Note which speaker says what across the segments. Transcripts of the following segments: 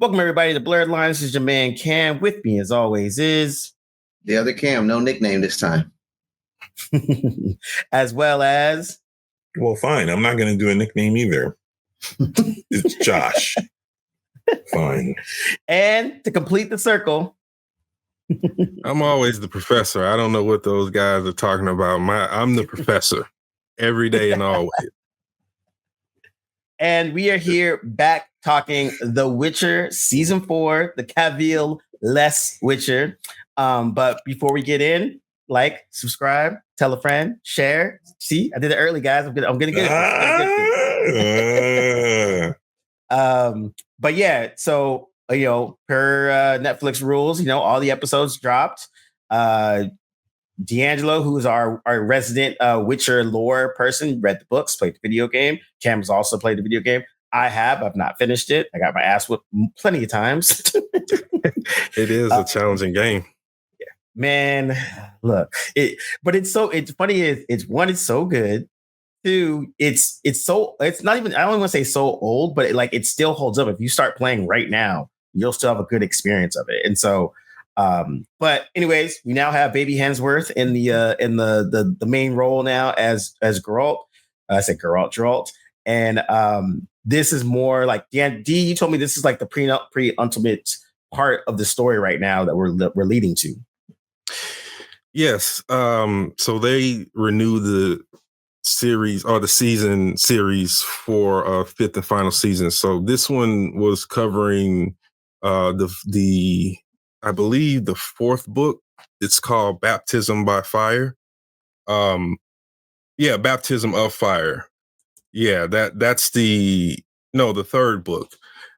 Speaker 1: Welcome everybody to Blerdlines. This is your man Cam. With me, as always, is
Speaker 2: the other Cam. No nickname this time.
Speaker 1: as well as.
Speaker 3: Well, fine. I'm not going to do a nickname either. It's Josh. Fine.
Speaker 1: And to complete the circle.
Speaker 4: I'm always the professor. I don't know what those guys are talking about. I'm the professor every day and always.
Speaker 1: And we are here back talking The Witcher Season 4, the Cavill-less Witcher. But before we get in, like, subscribe, tell a friend, share. See, I did it early, guys. I'm gonna get it. But yeah, so per Netflix rules, all the episodes dropped. D'Angelo, who's our resident Witcher lore person, read the books, played the video game. Cam's also played the video game. I've not finished it. I got my ass whipped plenty of times.
Speaker 4: It is a challenging game.
Speaker 1: Yeah, man. Look, it's funny. It's so good. Two, it's not even. I don't want to say so old, but it still holds up. If you start playing right now, you'll still have a good experience of it. And so. But anyways, we now have Baby Hemsworth in the main role now as Geralt. I said Geralt. And this is more like D. You told me this is like the pre-ultimate part of the story right now that we're leading to.
Speaker 4: Yes. So they renew the series or the season series for a fifth and final season. So this one was covering I believe the fourth book. It's called Baptism by Fire. Baptism of Fire. Yeah, that's the third book.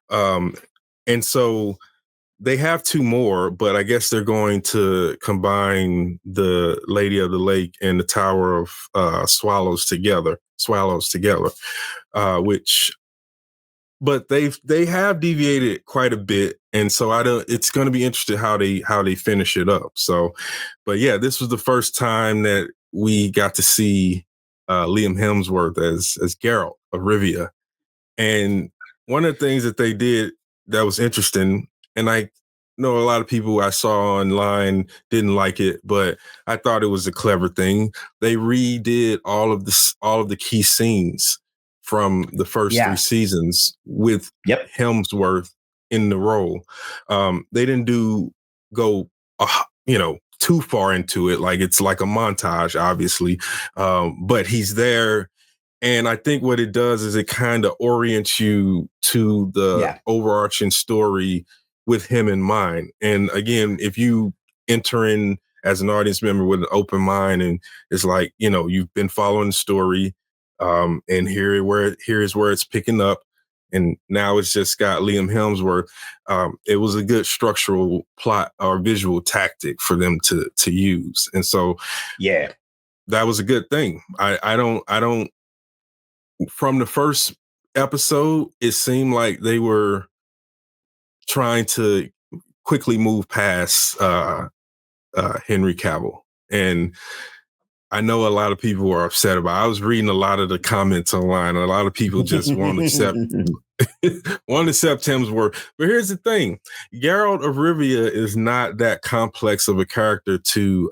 Speaker 4: And so they have two more, but I guess they're going to combine the Lady of the Lake and the Tower of Swallows together. But they have deviated quite a bit, and so it's going to be interesting how they finish it up. So, but yeah, this was the first time that we got to see Liam Hemsworth as Geralt of Rivia, and one of the things that they did that was interesting, and I know a lot of people I saw online didn't like it, but I thought it was a clever thing. They redid all of the key scenes from the first three seasons with Hemsworth in the role. They didn't go too far into it. Like it's like a montage, obviously. But he's there. And I think what it does is it kind of orients you to the overarching story with him in mind. And again, if you enter in as an audience member with an open mind and it's like, you've been following the story, and here is where it's picking up, and now it's just got Liam Hemsworth. It was a good structural plot or visual tactic for them to use, and so that was a good thing. I don't. From the first episode, it seemed like they were trying to quickly move past Henry Cavill, and I know a lot of people are upset about it. I was reading a lot of the comments online. A lot of people just won't accept Hemsworth. But here's the thing. Geralt of Rivia is not that complex of a character to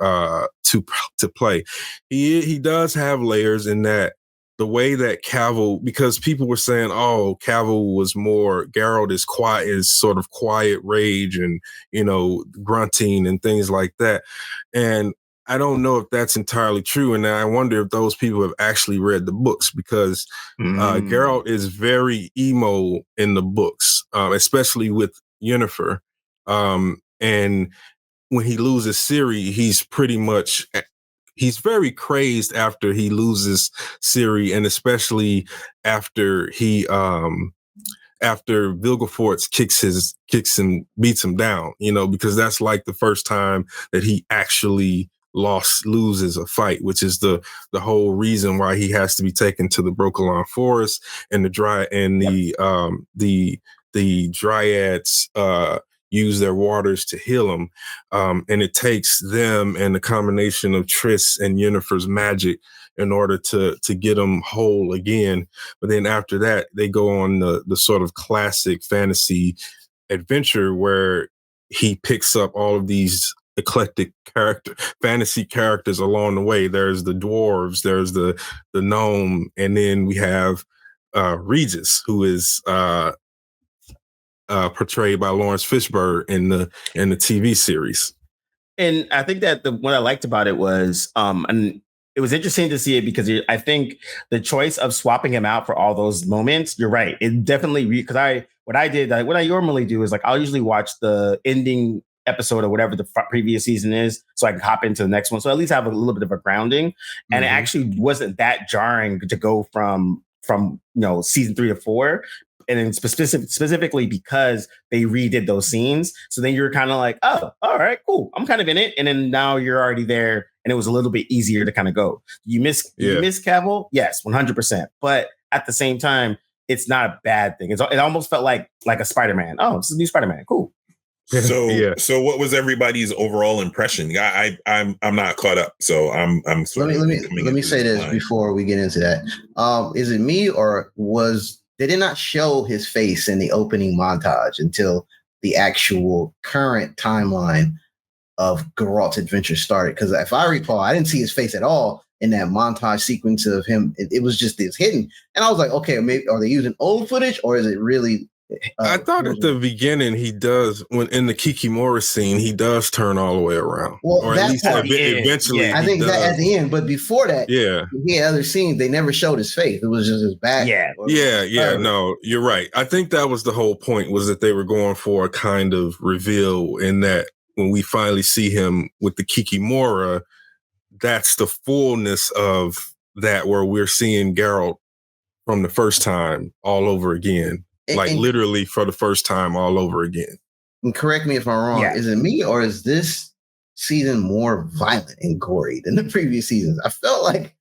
Speaker 4: play. He does have layers in that the way that Cavill, because people were saying, oh, Geralt is quiet, is sort of quiet rage and, grunting and things like that. And I don't know if that's entirely true. And I wonder if those people have actually read the books, because Geralt is very emo in the books, especially with Yennefer. And when he loses Ciri, he's very crazed after he loses Ciri, and especially after after Vilgefortz kicks him, beats him down, because that's like the first time that he actually loses a fight, which is the whole reason why he has to be taken to the Brokilon Forest, and the Dryads use their waters to heal him, and it takes them and the combination of Triss and Yennefer's magic in order to get him whole again. But then after that, they go on the sort of classic fantasy adventure where he picks up all of these eclectic fantasy characters along the way. There's the dwarves, there's the gnome, and then we have Regis, who is portrayed by Lawrence Fishburne in the TV series.
Speaker 1: And I think that what I liked about it was, and it was interesting to see it because I think the choice of swapping him out for all those moments, you're right. It definitely, because what I normally do is like, I'll usually watch the ending episode or whatever the previous season is so I can hop into the next one. So at least have a little bit of a grounding. And it actually wasn't that jarring to go from season 3 to 4. And then specifically because they redid those scenes. So then you're kind of like, oh, all right, cool. I'm kind of in it. And then now you're already there. And it was a little bit easier to kind of go. You miss Cavill? Yes, 100%. But at the same time, it's not a bad thing. It almost felt like a Spider-Man. Oh, this is a new Spider-Man. Cool.
Speaker 3: So what was everybody's overall impression? I'm not caught up, so I'm
Speaker 2: let me say this before we get into that. Is it me or they did not show his face in the opening montage until the actual current timeline of Geralt's adventure started? Because if I recall, I didn't see his face at all in that montage sequence of him. It was just this hidden, and I was like, okay, maybe are they using old footage or is it really?
Speaker 4: I thought at the beginning he does, when in the Kikimora scene, he does turn all the way around.
Speaker 2: Well,
Speaker 4: or at least eventually.
Speaker 2: I think that at the end, but before that, he had other scenes. They never showed his face. It was just his back.
Speaker 4: No, you're right. I think that was the whole point, was that they were going for a kind of reveal in that when we finally see him with the Kikimora, that's the fullness of that, where we're seeing Geralt from the first time all over again. And literally for the first time all over again.
Speaker 2: And correct me if I'm wrong. Is it me or is this season more violent and gory than the previous seasons? I felt like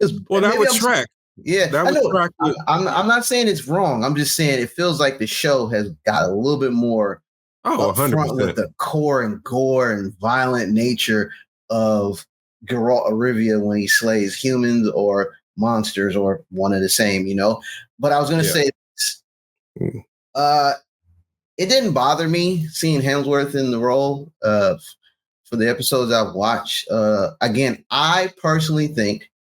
Speaker 4: that would track.
Speaker 2: Yeah,
Speaker 4: that would track.
Speaker 2: I'm not saying it's wrong. I'm just saying it feels like the show has got a little bit more upfront with the core and gore and violent nature of Geralt of Rivia when he slays humans or monsters or one of the same, But I was going to say, it didn't bother me seeing Hemsworth in the role for the episodes I've watched. Again, I personally think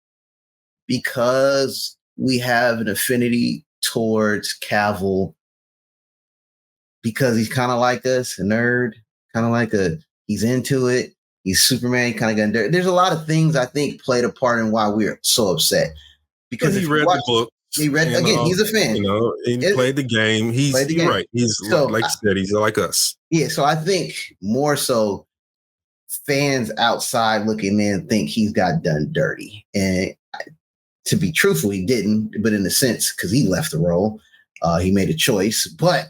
Speaker 2: because we have an affinity towards Cavill, because he's kind of like us, a nerd, kind of like he's into it. He's Superman, kind of got. There's a lot of things I think played a part in why we're so upset. Because
Speaker 4: he read the book.
Speaker 2: He read again. He's a fan.
Speaker 4: He played the game. You're right. He's like you said. He's like us.
Speaker 2: Yeah. So I think more so, fans outside looking in think he's got done dirty, and to be truthful, he didn't. But in a sense, because he left the role, he made a choice. But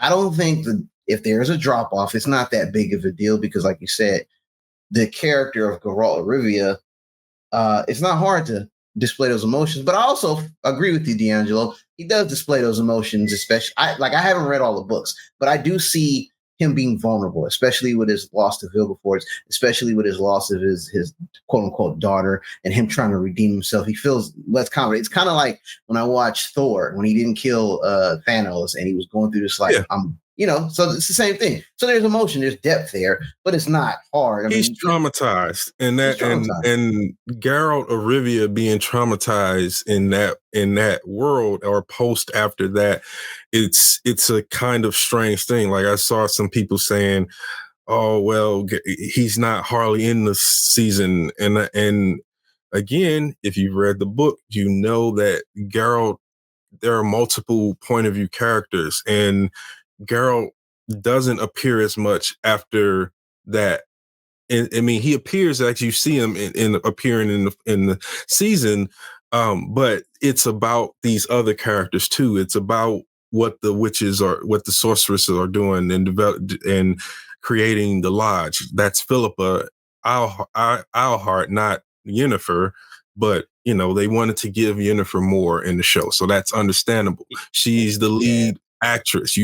Speaker 2: I don't think that if there's a drop off, it's not that big of a deal because, like you said, the character of Geralt of Rivia, it's not hard to display those emotions. But I also agree with you, D'Angelo. He does display those emotions, especially. I haven't read all the books, but I do see him being vulnerable, especially with his loss to Vilgefortz, especially with his loss of his quote unquote daughter, and him trying to redeem himself. He feels less confident. It's kind of like when I watched Thor when he didn't kill Thanos, and he was going through this so it's the same thing. So there's emotion, there's depth there, but it's not hard.
Speaker 4: He's traumatized, and Geralt of Rivia being traumatized in that world or post after that, it's a kind of strange thing. Like I saw some people saying, "Oh well, he's not hardly in the season," and again, if you've read the book, you know that Geralt, there are multiple point of view characters, and Geralt doesn't appear as much after that. I mean, he appears as you see him in appearing in the season, but it's about these other characters too. It's about what the witches what the sorceresses are doing and creating the lodge. That's Philippa Eilhart, not Yennefer, but they wanted to give Yennefer more in the show, so that's understandable. She's the lead actress.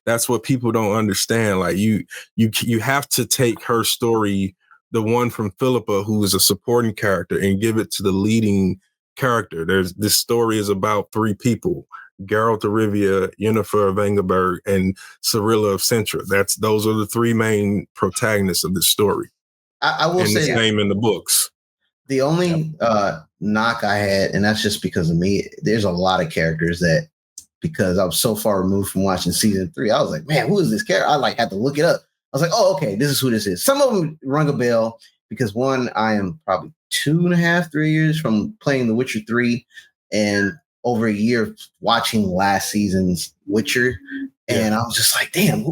Speaker 4: That's what people don't understand. Like you have to take her story, the one from Philippa, who is a supporting character, and give it to the leading character. This story is about three people, Geralt of Rivia, Yennefer of Vengerberg, and Cirilla of Cintra. Those are the three main protagonists of the story.
Speaker 2: I will
Speaker 4: and
Speaker 2: say
Speaker 4: the same in the books.
Speaker 2: The only knock I had, and that's just because of me, there's a lot of characters that, because I was so far removed from watching season 3, I was like, man, who is this character? I had to look it up. I was like, oh, okay, this is who this is. Some of them rung a bell because one, I am probably 2.5, 3 years from playing The Witcher 3 and over a year watching last season's Witcher. And I was just like, damn,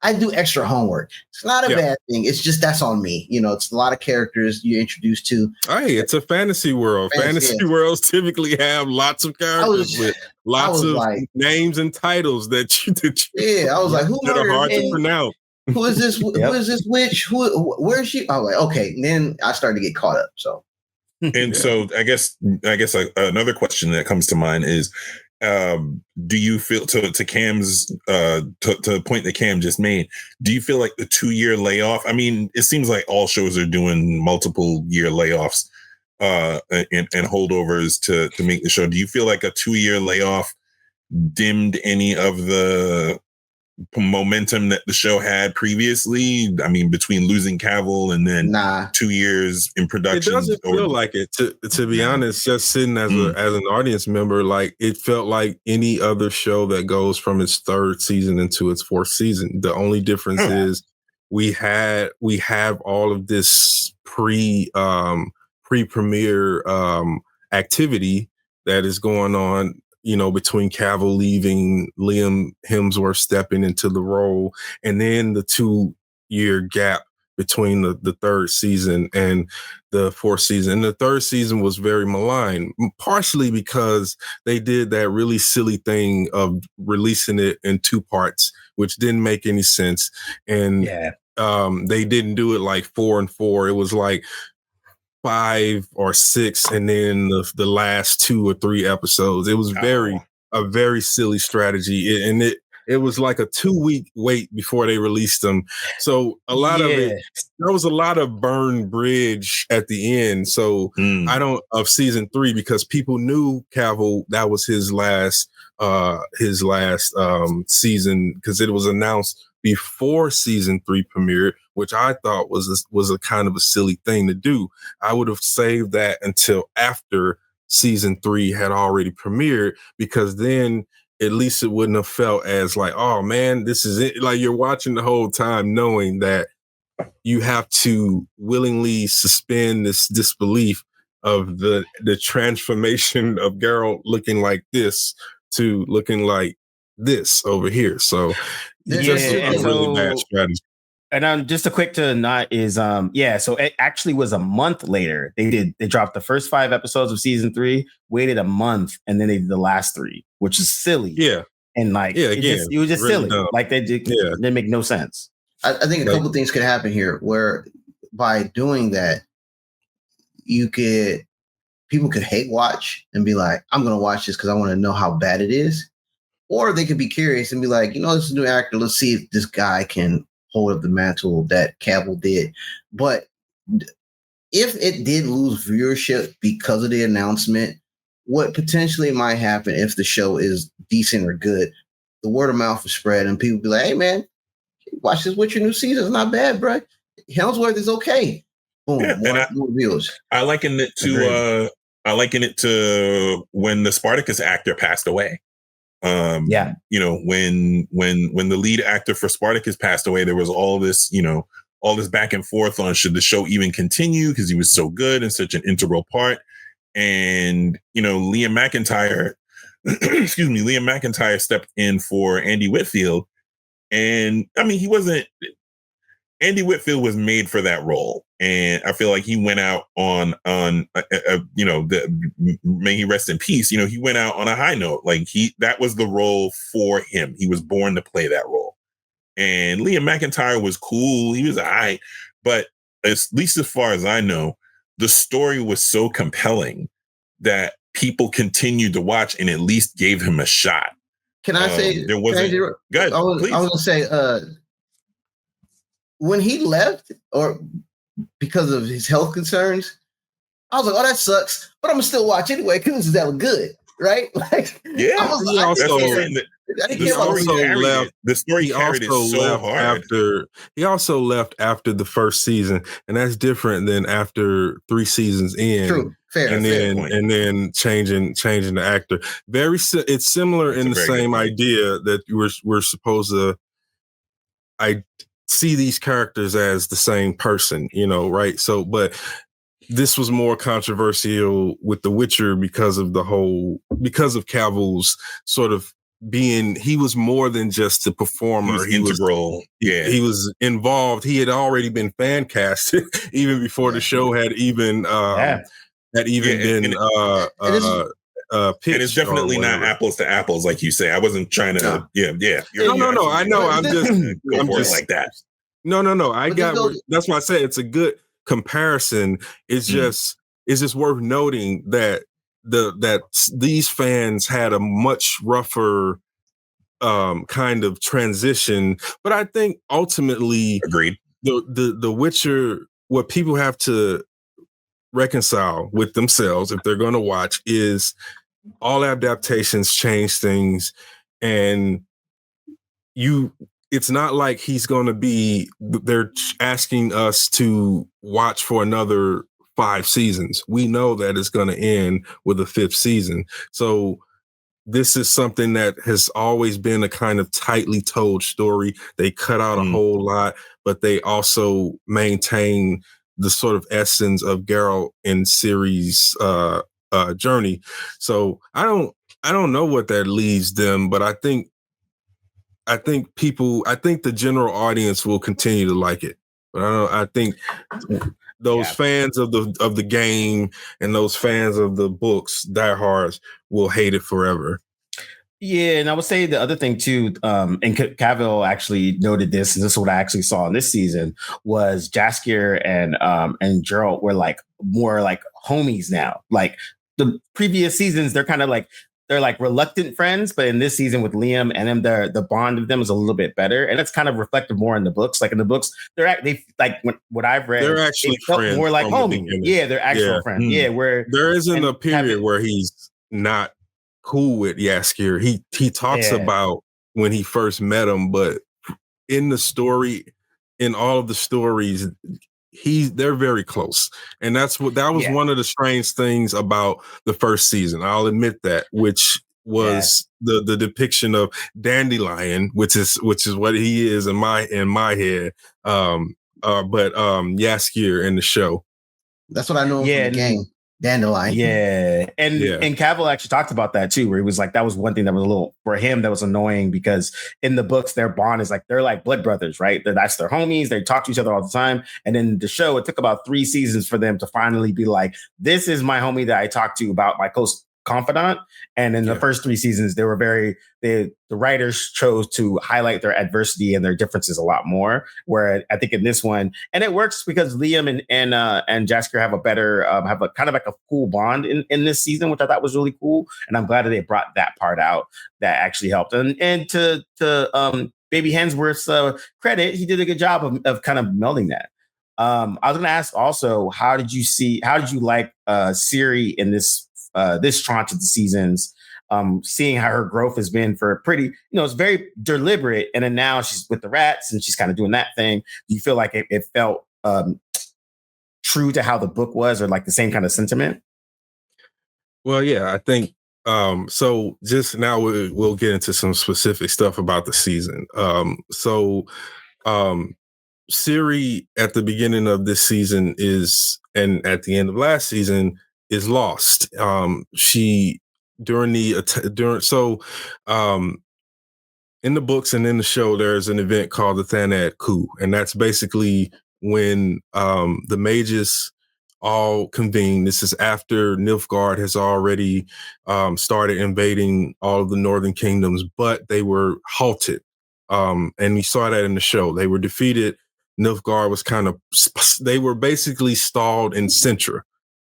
Speaker 2: I do extra homework. It's not a bad thing. It's just, that's on me. It's a lot of characters you're introduced to.
Speaker 4: Hey, it's a fantasy world. Fantasy worlds typically have lots of characters with lots of names and titles that
Speaker 2: I was like, who
Speaker 4: are hard to pronounce.
Speaker 2: Who is this? Who is this witch? Where is she? I was like, okay. And then I started to get caught up. So,
Speaker 3: so I guess another question that comes to mind is, do you feel, to Cam's to the point that Cam just made, do you feel like the 2-year layoff? I mean, it seems like all shows are doing multiple year layoffs and holdovers to make the show. Do you feel like a 2-year layoff dimmed any of the momentum that the show had previously? I mean, between losing Cavill and then 2 years in production,
Speaker 4: it doesn't feel like it. To be honest, just sitting as an audience member, like it felt like any other show that goes from its 3rd season into its 4th season. The only difference is we have all of this pre-premiere activity that is going on, between Cavill leaving, Liam Hemsworth stepping into the role, and then the 2-year gap between the 3rd season and the 4th season. And the 3rd season was very maligned, partially because they did that really silly thing of releasing it in 2 parts, which didn't make any sense. And they didn't do it like 4 and 4. It was like 5 or 6, and then the last 2 or 3 episodes. It was a very silly strategy, and it was like a 2-week wait before they released them. So a lot of it, there was a lot of burned bridge at the end. So of season 3, because people knew Cavill, that was his last season, because it was announced before season 3 premiered, which I thought was a kind of a silly thing to do. I would have saved that until after season 3 had already premiered, because then at least it wouldn't have felt as like, oh man, this is it. Like you're watching the whole time knowing that you have to willingly suspend this disbelief of the transformation of Geralt looking like this to looking like this over here. So just a really bad strategy.
Speaker 1: And just a quick to not is so it actually was a month later. They dropped the first 5 episodes of season 3, waited a month, and then they did the last 3, which is silly.
Speaker 4: Yeah.
Speaker 1: And it was just really silly. Dumb. Like didn't make no sense.
Speaker 2: I think a couple things could happen here where by doing that, people could hate watch and be like, I'm gonna watch this because I want to know how bad it is. Or they could be curious and be like, this is a new actor. Let's see if this guy can hold up the mantle that Cavill did. But if it did lose viewership because of the announcement, what potentially might happen if the show is decent or good, the word of mouth will spread and people be like, hey man, watch this Witcher new season. It's not bad, bro. Hemsworth is okay. Boom, more views.
Speaker 3: I liken it to when the Spartacus actor passed away. When the lead actor for Spartacus passed away, there was all this back and forth on should the show even continue because he was so good and such an integral part. And Liam McIntyre stepped in for Andy Whitfield, and I mean Andy Whitfield was made for that role, and I feel like he went out on may he rest in peace. He went out on a high note. Like that was the role for him. He was born to play that role. And Liam McIntyre was cool. He was all right, but at least as far as I know, the story was so compelling that people continued to watch and at least gave him a shot.
Speaker 2: Can I say
Speaker 3: there wasn't? Good.
Speaker 2: I was going to say. When he left, or because of his health concerns, I was like, oh, that sucks. But I'm going to still watch anyway because this is that good. right? Like,
Speaker 3: Yeah,
Speaker 2: I was,
Speaker 4: He
Speaker 2: I
Speaker 3: that's
Speaker 2: didn't
Speaker 3: what I'm
Speaker 2: care.
Speaker 3: saying.
Speaker 2: I didn't
Speaker 3: The
Speaker 2: care about
Speaker 3: story
Speaker 4: also
Speaker 3: carried
Speaker 4: left-
Speaker 3: it. The story
Speaker 4: He
Speaker 3: carried it
Speaker 4: also
Speaker 3: so
Speaker 4: left
Speaker 3: hard.
Speaker 4: he also left after the first season, and that's different than after 3 seasons in.
Speaker 2: True, fair,
Speaker 4: and
Speaker 2: fair
Speaker 4: then
Speaker 3: point.
Speaker 4: and then changing the actor. It's similar
Speaker 3: That's
Speaker 4: in
Speaker 3: a
Speaker 4: the
Speaker 3: very good
Speaker 4: same
Speaker 3: point.
Speaker 4: idea that we're supposed to. I see these characters as the same person, right? So, but this was more controversial with The Witcher because of Cavill's sort of he was more than just a performer.
Speaker 3: He was integral.
Speaker 4: He was involved. He had already been fan casted even before the show had even been pitched.
Speaker 3: And it's definitely not apples to apples, like you say. I wasn't trying to.
Speaker 4: No. I know. I'm just
Speaker 3: go for it like that.
Speaker 4: No. That's why I say it's a good comparison. It's just worth noting that these fans had a much rougher kind of transition, but I think ultimately,
Speaker 3: agreed.
Speaker 4: The Witcher, what people have to reconcile with themselves if they're going to watch is all adaptations change things, and it's not like they're asking us to watch for another 5 seasons. We know that it's going to end with a 5th season. So this is something that has always been a kind of tightly told story. They cut out a whole lot, but they also maintain the sort of essence of Geralt in Ciri's journey. So I don't know what that leads them, but I think the general audience will continue to like it. But I think those fans of the game and those fans of the books, diehards, will hate it forever.
Speaker 1: Yeah, and I would say the other thing too, and Cavill actually noted this, and this is what I actually saw in this season, was Jaskier and Geralt were like more like homies now. Like the previous seasons, they're kind of like reluctant friends, but in this season with Liam and them, the bond of them is a little bit better, and it's kind of reflected more in the books. Like in the books, what I've read,
Speaker 4: they're actually friends,
Speaker 1: more like homies. Yeah, they're actual friends. Yeah, where
Speaker 4: there isn't a period where he's not cool with Jaskier. He talks about when he first met him, but in all of the stories, they're very close. And that was one of the strange things about the first season. I'll admit that, which was the depiction of Dandelion, which is what he is in my head. But Jaskier in the show.
Speaker 2: That's what I know from the game. Dandelion.
Speaker 1: Yeah. And Cavill actually talked about that too, where he was like, that was one thing that was a little, for him, that was annoying, because in the books, their bond is like, they're like blood brothers, right? That's their homies. They talk to each other all the time. And in the show, it took about 3 seasons for them to finally be like, this is my homie that I talk to about my close confidant. And in the first 3 seasons, they were the writers chose to highlight their adversity and their differences a lot more. Where I think in this one, and it works because Liam and Jaskier have a better, have a kind of like a cool bond in this season, which I thought was really cool. And I'm glad that they brought that part out. That actually helped. And to Baby Hemsworth's credit, he did a good job of kind of melding that. I was going to ask also, how did you like Ciri in this tranche of the seasons, seeing how her growth has been for pretty, it's very deliberate. And then now she's with the rats and she's kind of doing that thing. Do you feel like it felt true to how the book was, or like the same kind of sentiment?
Speaker 4: Well, yeah, I think so. Just now we'll get into some specific stuff about the season. Ciri at the beginning of this season and at the end of last season is lost. She in the books and in the show, there's an event called the Thanad coup, and that's basically when the mages all convene. This is after Nilfgaard has already started invading all of the northern kingdoms, but they were halted. And we saw that in the show. They were defeated. Nilfgaard was they were basically stalled in Sintra.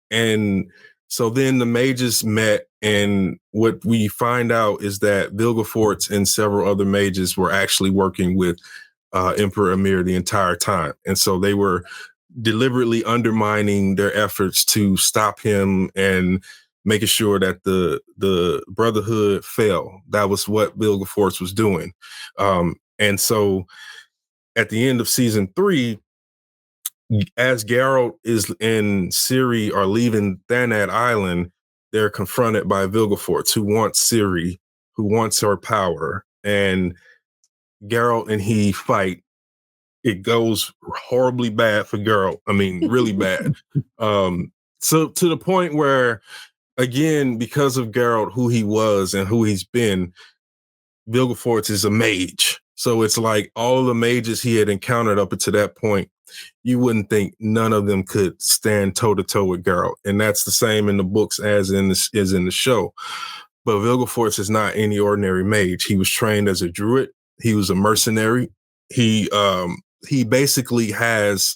Speaker 4: And so then the mages met, and what we find out is that Vilgefortz and several other mages were actually working with Emperor Emir the entire time. And so they were deliberately undermining their efforts to stop him and making sure that the Brotherhood fell. That was what Vilgefortz was doing. And so at the end of season 3, as Geralt and Ciri are leaving Thanat Island, they're confronted by Vilgefortz, who wants Ciri, who wants her power. And Geralt and he fight. It goes horribly bad for Geralt. I mean, really bad. So to the point where, again, because of Geralt, who he was and who he's been, Vilgefortz is a mage. So it's like all the mages he had encountered up until that point, you wouldn't think none of them could stand toe to toe with Geralt. And that's the same in the books as in the show. But Vilgefortz is not any ordinary mage. He was trained as a druid. He was a mercenary. He basically has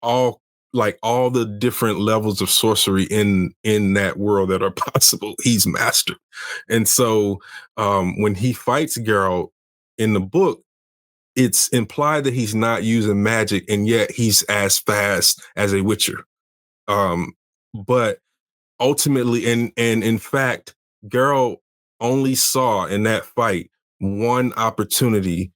Speaker 4: all the different levels of sorcery in that world that are possible. He's mastered. And so when he fights Geralt in the book, it's implied that he's not using magic, and yet he's as fast as a witcher. But ultimately, and in fact, Geralt only saw in that fight one opportunity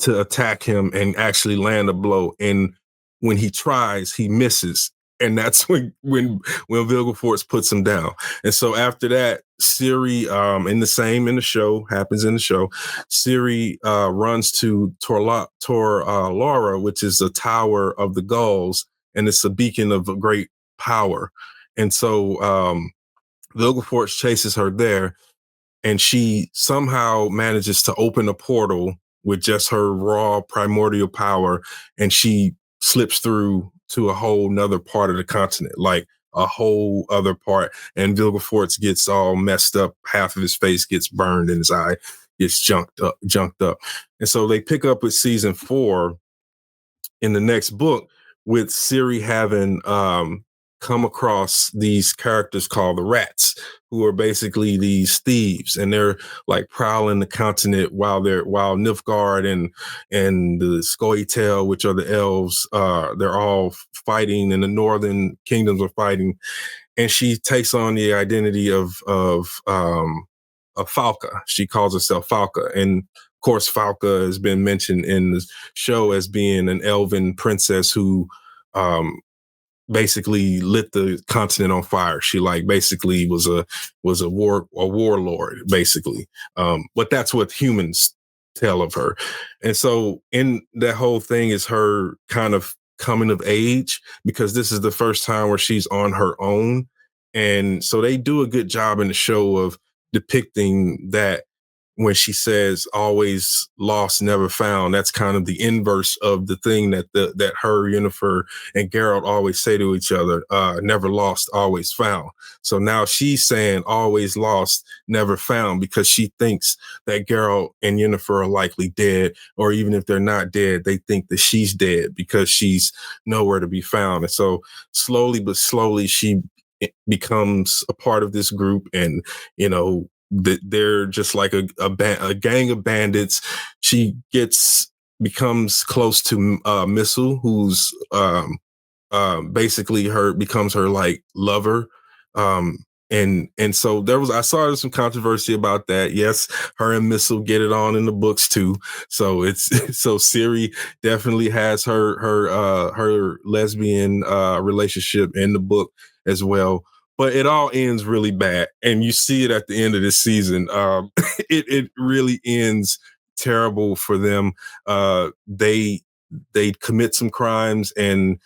Speaker 4: to attack him and actually land a blow. And when he tries, he misses. And that's when Vilgefortz puts him down. And so after that, Ciri, in the show, Ciri runs to Tor-Lara, which is a tower of the Gauls, and it's a beacon of a great power. And so Vilgefortz chases her there, and she somehow manages to open a portal with just her raw primordial power, and she slips through to a whole nother part of the continent, like a whole other part. And Vilgefortz gets all messed up. Half of his face gets burned and his eye gets junked up. And so they pick up with season 4 in the next book with Ciri having come across these characters called the Rats, who are basically these thieves, and they're like prowling the continent while Nilfgaard and the Scoia'tael, which are the elves, they're all fighting, and the northern kingdoms are fighting. And she takes on the identity of Falca. She calls herself Falca, and of course, Falca has been mentioned in the show as being an elven princess who basically lit the continent on fire. She basically was a warlord, basically. But that's what humans tell of her. And so in that whole thing is her kind of coming of age, because this is the first time where she's on her own. And so they do a good job in the show of depicting that when she says always lost, never found, that's kind of the inverse of the thing that her, Yennefer, and Geralt always say to each other, never lost, always found. So now she's saying always lost, never found, because she thinks that Geralt and Yennefer are likely dead, or even if they're not dead, they think that she's dead because she's nowhere to be found. And so slowly but slowly, she becomes a part of this group, and, they're just like a gang of bandits. She becomes close to Missile, who's basically becomes her like lover. And so I saw some controversy about that. Yes, her and Missile get it on in the books too. So so Ciri definitely has her lesbian relationship in the book as well. But it all ends really bad, and you see it at the end of this season. It really ends terrible for them. They commit some crimes, and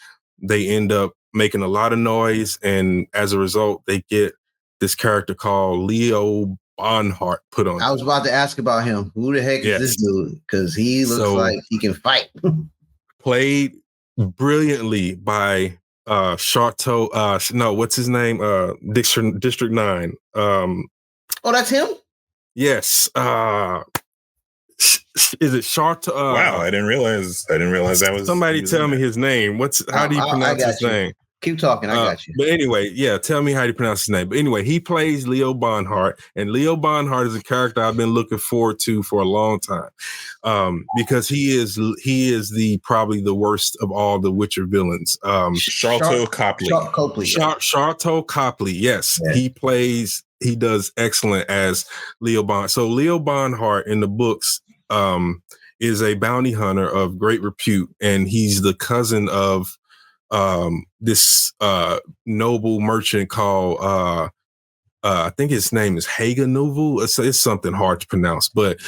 Speaker 4: they end up making a lot of noise, and as a result, they get this character called Leo Bonhart put on.
Speaker 2: I was about to ask about him. Who the heck is this dude? Because he looks like he can fight.
Speaker 4: Played brilliantly by Sharto, what's his name? District 9.
Speaker 2: Oh, that's him?
Speaker 4: Yes. Is it Sharto?
Speaker 3: Wow, I didn't realize that was.
Speaker 4: Somebody tell me his name. How do you pronounce his name?
Speaker 2: Keep talking. I got you.
Speaker 4: But anyway, yeah, tell me how you pronounce his name. But anyway, he plays Leo Bonhart, and Leo Bonhart is a character I've been looking forward to for a long time, because he is the probably the worst of all the Witcher villains.
Speaker 3: Sharlto Copley.
Speaker 4: Sharlto Copley. Yes, yeah. He does excellent as Leo Bonhart. So Leo Bonhart in the books is a bounty hunter of great repute, and he's the cousin of this noble merchant called I think his name is Haga Novel. It's something hard to pronounce, but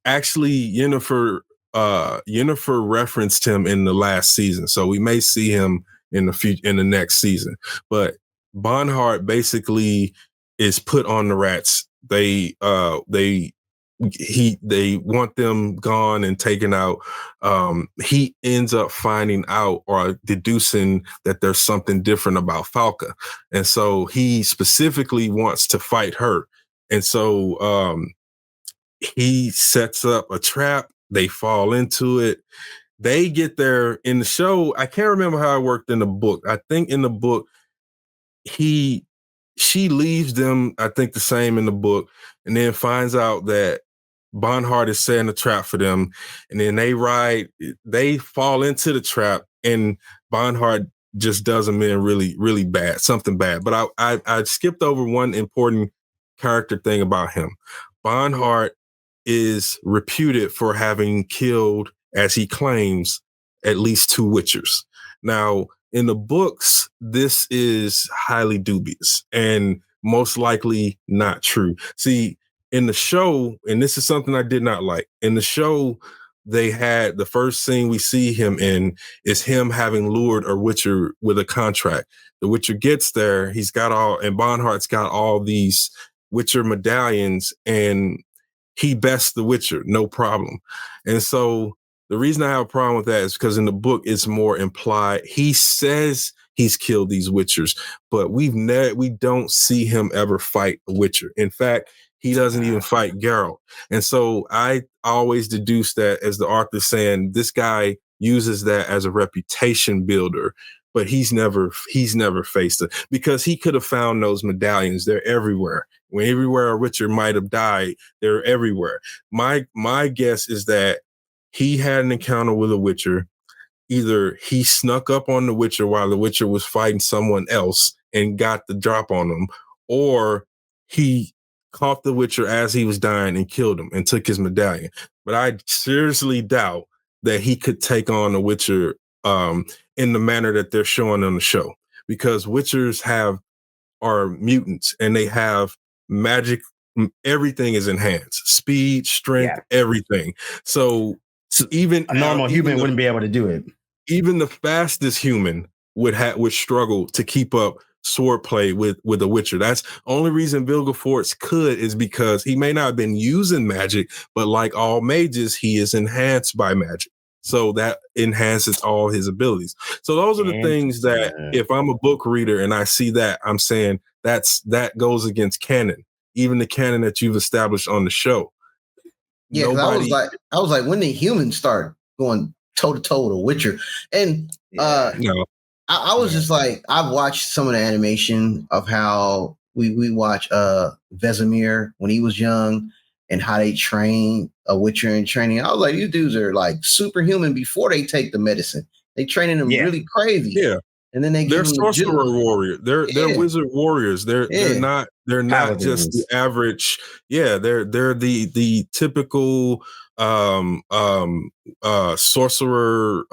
Speaker 4: actually Yennefer referenced him in the last season, so we may see him in the next season. But Bonhart basically is put on the rats. They want them gone and taken out. He ends up finding out or deducing that there's something different about Falca. And so he specifically wants to fight her. And so he sets up a trap. They fall into it. They get there in the show. I can't remember how it worked in the book. I think in the book, she leaves them, I think the same in the book, and then finds out that Bonhart is setting a trap for them, and then they fall into the trap, and Bonhart just does them in really, really bad, something bad. But I skipped over one important character thing about him. Bonhart is reputed for having killed, as he claims, at least 2 Witchers. Now, in the books, this is highly dubious and most likely not true. See, in the show, and this is something I did not like, in the show, they had the first scene we see him in is him having lured a Witcher with a contract. The Witcher gets there, and Bonhart's got all these Witcher medallions, and he bests the Witcher, no problem. And so the reason I have a problem with that is because in the book, it's more implied. He says he's killed these Witchers, but we don't see him ever fight a Witcher. In fact, he doesn't even fight Geralt. And so I always deduce that as the author saying this guy uses that as a reputation builder, but he's never faced it, because he could have found those medallions. They're everywhere. Everywhere a Witcher might have died, they're everywhere. My guess is that he had an encounter with a Witcher. Either he snuck up on the Witcher while the Witcher was fighting someone else and got the drop on him, or he caught the Witcher as he was dying and killed him and took his medallion. But I seriously doubt that he could take on a Witcher in the manner that they're showing on the show, because Witchers are mutants and they have magic. Everything is enhanced: speed, strength, everything. So even
Speaker 1: a normal human wouldn't be able to do it.
Speaker 4: Even the fastest human would struggle to keep up swordplay with a Witcher. That's the only reason Vilgefortz could, is because he may not have been using magic, but like all mages, he is enhanced by magic. So that enhances all his abilities. So those are the things that if I'm a book reader and I see that, I'm saying that goes against canon, even the canon that you've established on the show.
Speaker 2: Yeah, I was like, when did humans start going toe to toe with a Witcher? And I was just like, I've watched some of the animation of how we watch Vesemir when he was young and how they train a Witcher in training. I was like, these dudes are like superhuman before they take the medicine. They training them really crazy.
Speaker 4: Yeah.
Speaker 2: And then they're
Speaker 4: sorcerer warrior. They're wizard warriors. They're not
Speaker 1: Paladins.
Speaker 4: Just the average. Yeah, they're the typical sorcerer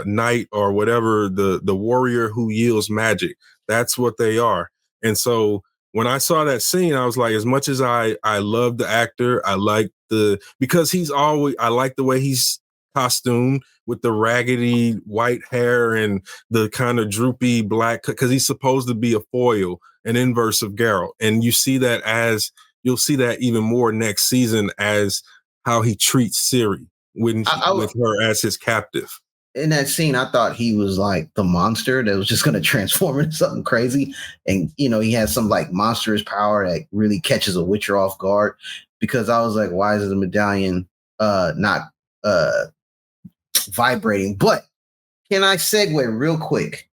Speaker 4: knight or whatever, the warrior who yields magic. That's what they are. And so when I saw that scene, I was like, as much as I love the actor, I like because I like the way he's costumed with the raggedy white hair and the kind of droopy black, because he's supposed to be a foil, an inverse of Geralt. And you'll see that even more next season as how he treats Ciri with her as his captive.
Speaker 2: In that scene, I thought he was like the monster that was just going to transform into something crazy. And, he has some like monstrous power that really catches a Witcher off guard, because I was like, why is the medallion not vibrating? But can I segue real quick?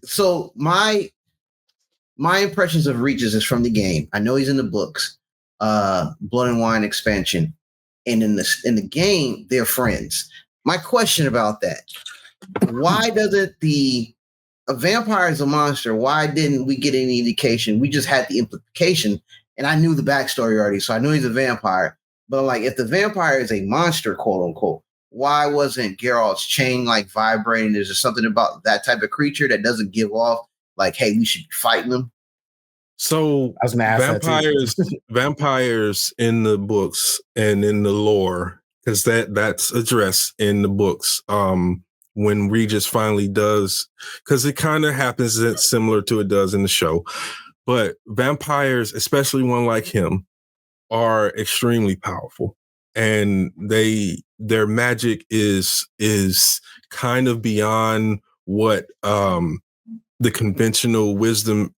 Speaker 2: So my impressions of Regis is from the game. I know he's in the books, Blood and Wine expansion, and in the game they're friends. My question about that: why doesn't a vampire is a monster? Why didn't we get any indication? We just had the implication, and I knew the backstory already, so I knew he's a vampire. But like, if the vampire is a monster, quote unquote, why wasn't Geralt's chain like vibrating? Is there something about that type of creature that doesn't give off like, hey, we should be fighting them?
Speaker 4: So
Speaker 1: I was gonna ask
Speaker 4: vampires in the books and in the lore, because that's addressed in the books. When Regis finally does, because it kind of happens similar to it does in the show, but vampires, especially one like him, are extremely powerful, and their magic is kind of beyond what the conventional wisdom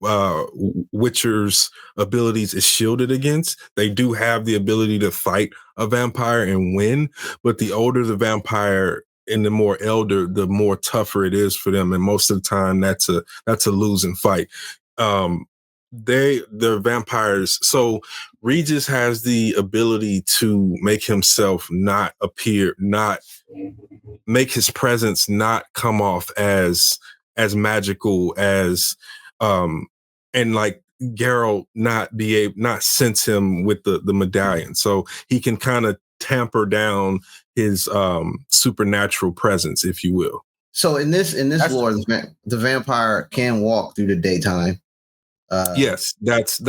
Speaker 4: witcher's abilities is shielded against. They do have the ability to fight a vampire and win, but the older the vampire and the more elder, the more tougher it is for them, and most of the time that's a losing fight. They're vampires. So Regis has the ability to make himself not make his presence not come off as magical as and like Geralt not sense him with the medallion. So he can kind of tamper down his supernatural presence, if you will.
Speaker 2: So in this lore, the vampire can walk through the daytime.
Speaker 4: Yes, that's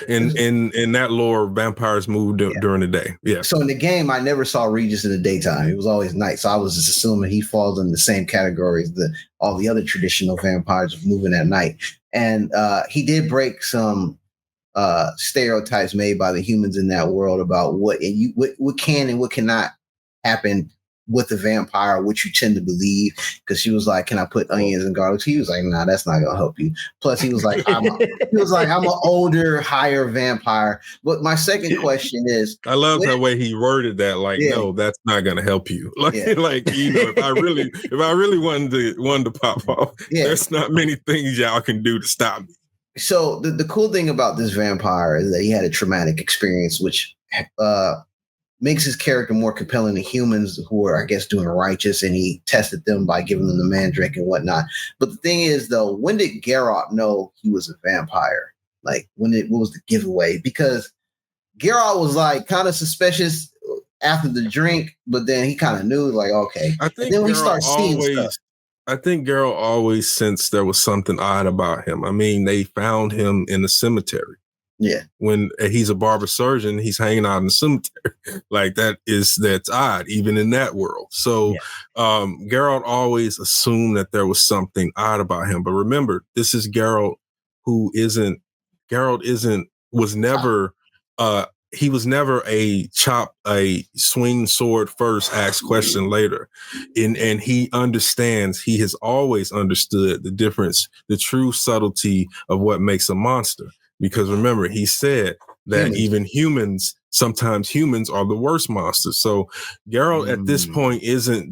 Speaker 4: in that lore, vampires move during the day. Yeah.
Speaker 2: So in the game, I never saw Regis in the daytime. It was always night. So I was just assuming he falls in the same category as all the other traditional vampires of moving at night. And he did break some stereotypes made by the humans in that world about what can and what cannot happen with the vampire, which you tend to believe, because she was like, "Can I put onions and garlic?" He was like, "Nah, that's not gonna help you." Plus, he was like, "I'm an older, higher vampire." But my second question is,
Speaker 4: I love the way he worded that. Like, no, that's not gonna help you. Like, if I really wanted to pop off, there's not many things y'all can do to stop me.
Speaker 2: So the cool thing about this vampire is that he had a traumatic experience, which makes his character more compelling to humans who are, I guess, doing righteous, and he tested them by giving them the mandrake and whatnot. But the thing is, though, when did Geralt know he was a vampire? Like, what was the giveaway? Because Geralt was like kind of suspicious after the drink, but then he kind of knew, like, okay.
Speaker 4: I think then we start seeing stuff. I think Geralt always sensed there was something odd about him. I mean, they found him in the cemetery.
Speaker 2: Yeah.
Speaker 4: When he's a barber surgeon, he's hanging out in the cemetery. Like, that's odd, even in that world. So Geralt always assumed that there was something odd about him. But remember, this is Geralt he was never a swing sword first, ask question later. And he has always understood the difference, the true subtlety of what makes a monster. Because remember, he said that even sometimes humans are the worst monsters. So Geralt at this point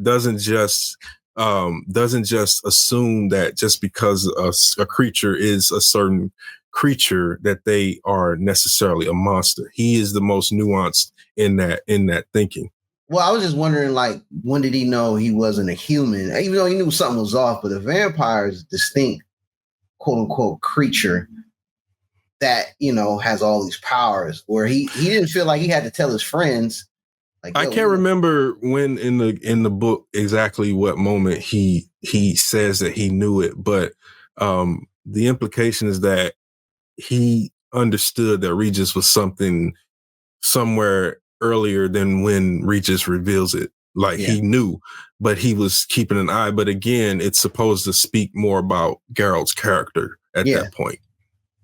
Speaker 4: doesn't just assume that just because a creature is a certain creature that they are necessarily a monster. He is the most nuanced in that thinking.
Speaker 2: Well, I was just wondering, like, when did he know he wasn't a human? Even though he knew something was off, but a vampire is a distinct, quote unquote, creature that, has all these powers, where he didn't feel like he had to tell his friends. Like,
Speaker 4: I can't remember when in the book exactly what moment he says that he knew it, but the implication is that he understood that Regis was something somewhere earlier than when Regis reveals it. Like, he knew, but he was keeping an eye. But again, it's supposed to speak more about Geralt's character at that point.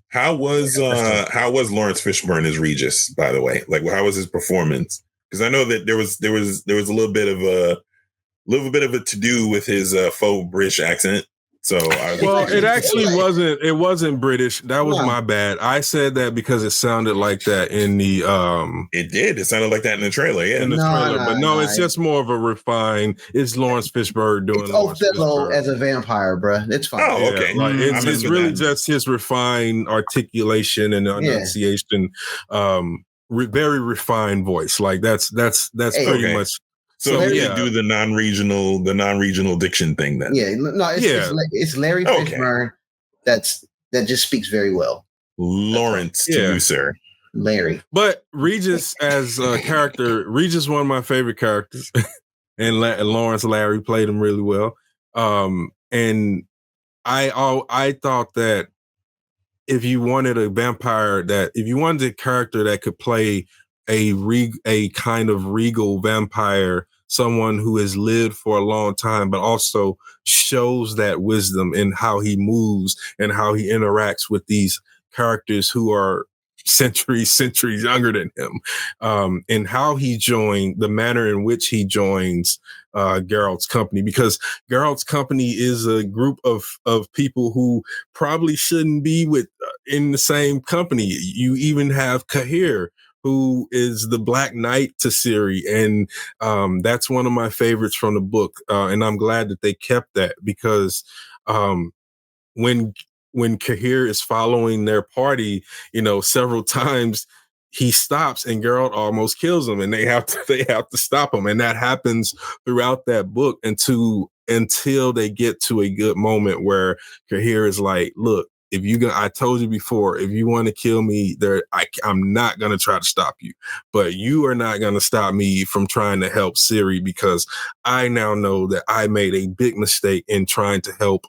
Speaker 3: How was Lawrence Fishburne as Regis, by the way? Like, how was his performance? Because I know that there was a little bit of a to do with his faux British accent. So
Speaker 4: it actually wasn't. It wasn't British. That was my bad. I said that because it sounded like that in the.
Speaker 3: It did. It sounded like that in the trailer. Yeah,
Speaker 4: in the trailer. But no, it's just more of a refined. It's Lawrence Fishburne doing.
Speaker 2: It's Othello as a vampire, bruh. It's fine.
Speaker 3: Oh, okay.
Speaker 4: Like it's really just his refined articulation and enunciation. Very refined voice. Like that's pretty much.
Speaker 3: So Larry, do the non-regional diction thing then.
Speaker 2: Yeah, no, it's Larry Fishburne that just speaks very well.
Speaker 3: Lawrence to you, sir.
Speaker 2: Larry.
Speaker 4: But Regis as a character, Regis one of my favorite characters, and Lawrence Larry played him really well. And I thought that if you wanted a character that could play a kind of regal vampire, someone who has lived for a long time, but also shows that wisdom in how he moves and how he interacts with these characters who are centuries younger than him, and how he joined, the manner in which he joins Geralt's company, because Geralt's company is a group of people who probably shouldn't be in the same company. You even have Cahir, who is the Black Knight to Ciri. And that's one of my favorites from the book. And I'm glad that they kept that, because when Cahir is following their party, several times he stops and Geralt almost kills him, and they have to stop him. And that happens throughout that book until they get to a good moment where Cahir is like, look, I told you before, if you want to kill me, I'm not going to try to stop you, but you are not going to stop me from trying to help Ciri, because I now know that I made a big mistake in trying to help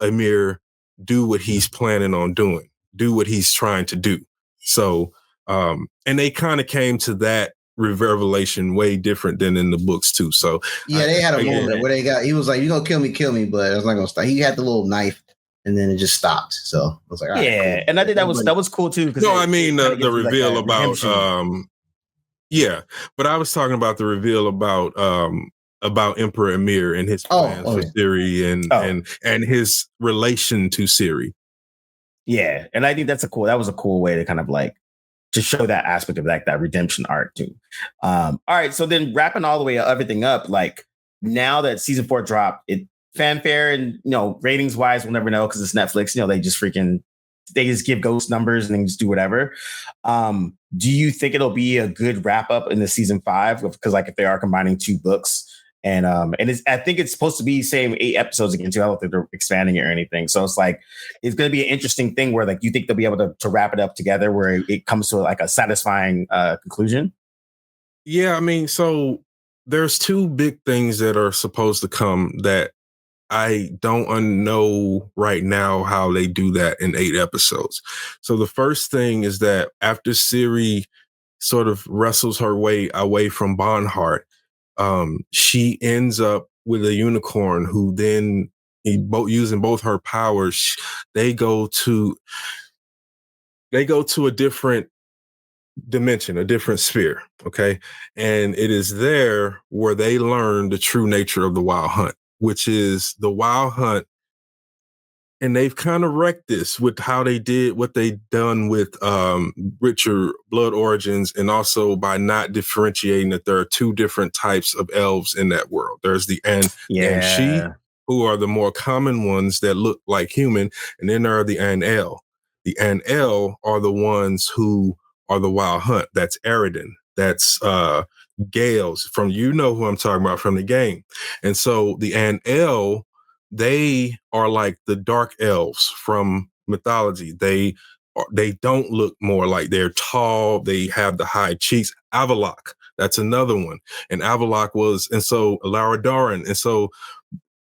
Speaker 4: Emir do what he's planning on doing, do what he's trying to do. So, and they kind of came to that revelation way different than in the books too. So
Speaker 2: they had a moment where he was like, "You gonna kill me, but I was not gonna stop." He had the little knife, and then it just stopped. So I was like, all right, cool.
Speaker 1: And I think that was cool too.
Speaker 4: No, I mean the reveal about but I was talking about the reveal about Emperor Emir and his plans for Ciri and his relation to Ciri.
Speaker 1: Yeah, and I think that was a cool way to kind of like to show that aspect of that redemption arc too. All right, so then wrapping all the way everything up, like now that season 4 dropped, it fanfare and ratings wise, we'll never know because it's Netflix. They just give ghost numbers and then just do whatever. Do you think it'll be a good wrap up in the season 5? Because like if they are combining 2 books, and I think it's supposed to be same 8 episodes again too. I don't think they're expanding it or anything. So it's like it's going to be an interesting thing where like you think they'll be able to wrap it up together where it comes to like a satisfying conclusion.
Speaker 4: Yeah, I mean, so there's 2 big things that are supposed to come that I don't know right now how they do that in 8 episodes. So the first thing is that after Ciri sort of wrestles her way away from Bonhart, she ends up with a unicorn who then, using both her powers, they go to a different dimension, a different sphere. Okay. And it is there where they learn the true nature of the Wild Hunt, which is the Wild Hunt. And they've kind of wrecked this with how they did what they done with Richard Blood Origins, and also by not differentiating that there are 2 different types of elves in that world. There's the Anshi, who are the more common ones that look like human, and then there are the Anel. The Anel are the ones who are the Wild Hunt. That's Aridin. That's Gales from, who I'm talking about from the game. And so the Anel, they are like the dark elves from mythology. They don't look more like, they're tall. They have the high cheeks. Avalok, that's another one. And Avalok and so Lara Doran. And so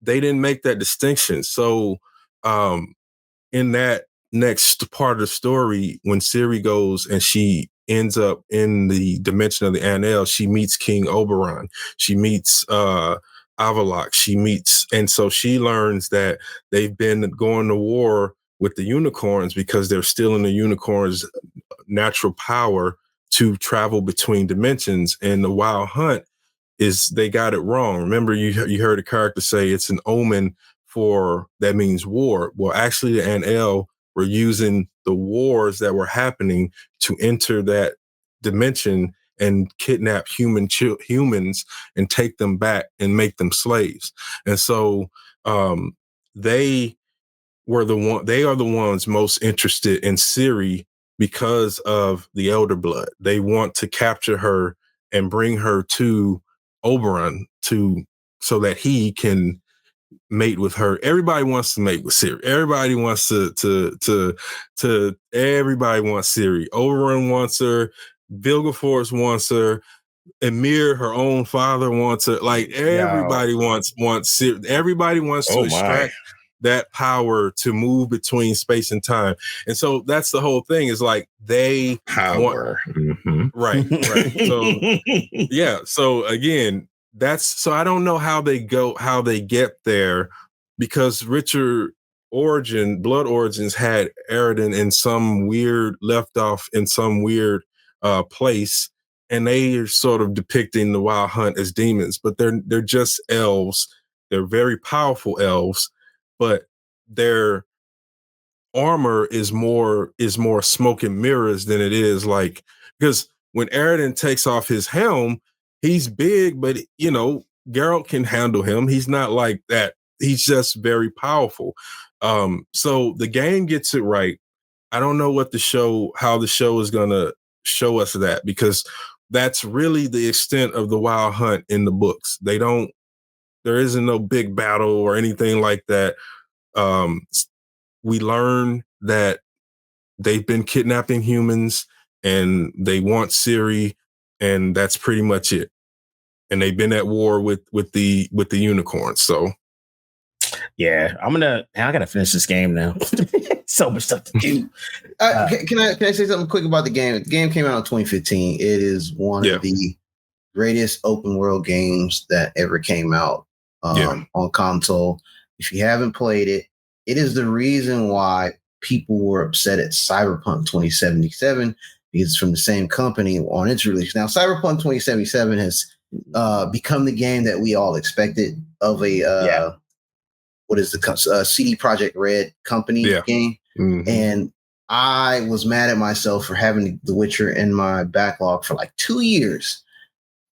Speaker 4: they didn't make that distinction. So in that next part of the story, when Ciri goes and she ends up in the dimension of the Anel, she meets King Oberon. She meets Avalok, and so she learns that they've been going to war with the unicorns because they're stealing the unicorns' natural power to travel between dimensions. And the Wild Hunt they got it wrong. Remember, you heard a character say it's an omen that means war. Well, actually, the Anel were using the wars that were happening to enter that dimension and kidnap humans and take them back and make them slaves. And so they are the ones most interested in Ciri because of the Elder Blood. They want to capture her and bring her to Oberon so that he can mate with her. Everybody wants to mate with Ciri. Everybody wants everybody wants Ciri. Oberon wants her. Vilgefortz wants her. Emir, her own father, wants her. Like everybody wants Ciri. Everybody wants to extract that power to move between space and time. And so that's the whole thing, is like they
Speaker 3: power.
Speaker 4: Right. So yeah. So again, so I don't know how they get there, because Blood Origins had Eridan in some weird left off in some weird place, and they are sort of depicting the Wild Hunt as demons, but they're just elves. They're very powerful elves, but their armor is more smoke and mirrors than it is like, because when Eridan takes off his helm, he's big, but Geralt can handle him. He's not like that. He's just very powerful. So the game gets it right. I don't know how the show is gonna show us that, because that's really the extent of the Wild Hunt in the books. There isn't no big battle or anything like that. We learn that they've been kidnapping humans and they want Ciri, and that's pretty much it. And they've been at war with the unicorns. So
Speaker 1: yeah, I gotta finish this game now. So much stuff to do.
Speaker 2: Can I say something quick about the game? The game came out in 2015. It is one of the greatest open world games that ever came out on console. If you haven't played it, it is the reason why people were upset at Cyberpunk 2077, because it's from the same company on its release. Now, Cyberpunk 2077 has become the game that we all expected of a what is the CD Projekt Red company game. Mm-hmm. And I was mad at myself for having The Witcher in my backlog for like 2 years.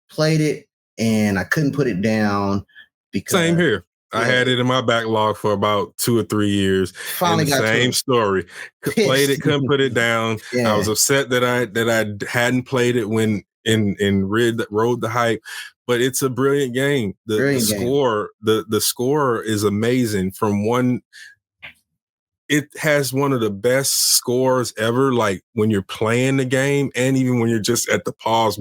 Speaker 2: Played it and I couldn't put it down because
Speaker 4: same here. I had it in my backlog for about 2 or 3 years.
Speaker 2: Finally got
Speaker 4: same story. Played it, couldn't put it down. Yeah. I was upset that I hadn't played it when rode the hype. But it's a brilliant game. The score is amazing. It has one of the best scores ever. Like when you're playing the game, and even when you're just at the pause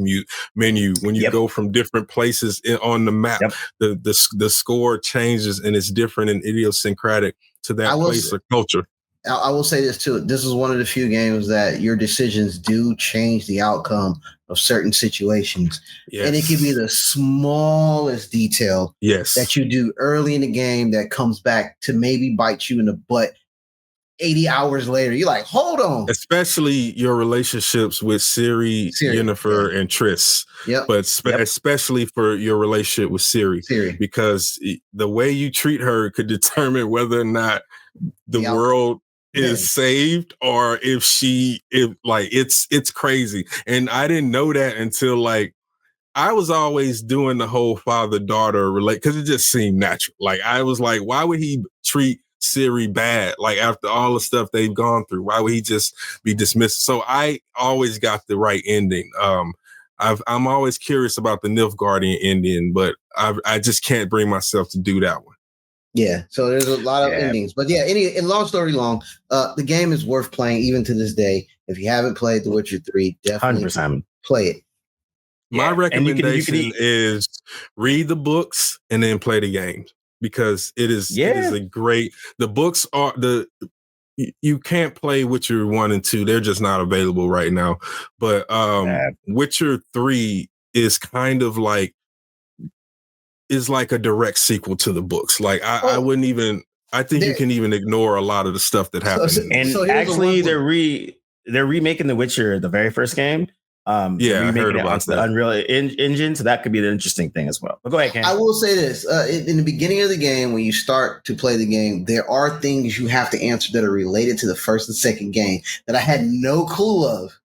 Speaker 4: menu, when you go from different places on the map, the score changes and it's different and idiosyncratic to that place or culture.
Speaker 2: I will say this too. This is one of the few games that your decisions do change the outcome of certain situations. Yes. And it can be the smallest detail that you do early in the game that comes back to maybe bite you in the butt 80 hours later. You're like, hold on.
Speaker 4: Especially your relationships with Ciri, Yennefer, and Triss.
Speaker 2: Yep.
Speaker 4: But especially for your relationship with Ciri. Because the way you treat her could determine whether or not the world is saved, or if it's crazy. And I didn't know that until like I was always doing the whole father-daughter because it just seemed natural. Like I was like, why would he treat Ciri bad? Like after all the stuff they've gone through, why would he just be dismissed? So I always got the right ending. I'm always curious about the Nilfgaardian ending, but I just can't bring myself to do that one.
Speaker 2: Yeah, so there's a lot of endings. But in long story long, the game is worth playing even to this day. If you haven't played The Witcher 3, definitely 100%. Play it.
Speaker 4: My recommendation is read the books and then play the games, because it is a great. The books are you can't play Witcher 1 and 2. They're just not available right now. But Witcher 3 is kind of like a direct sequel to the books. Like I wouldn't even. I think you can even ignore a lot of the stuff that happens.
Speaker 1: And actually, they're remaking The Witcher, the very first game,
Speaker 4: Yeah, I heard
Speaker 1: remaking it
Speaker 4: about
Speaker 1: onto the
Speaker 4: that.
Speaker 1: Unreal Engine, so that could be an interesting thing as well. But go ahead, Cam.
Speaker 2: I will say this: in the beginning of the game, when you start to play the game, there are things you have to answer that are related to the first and second game that I had no clue of.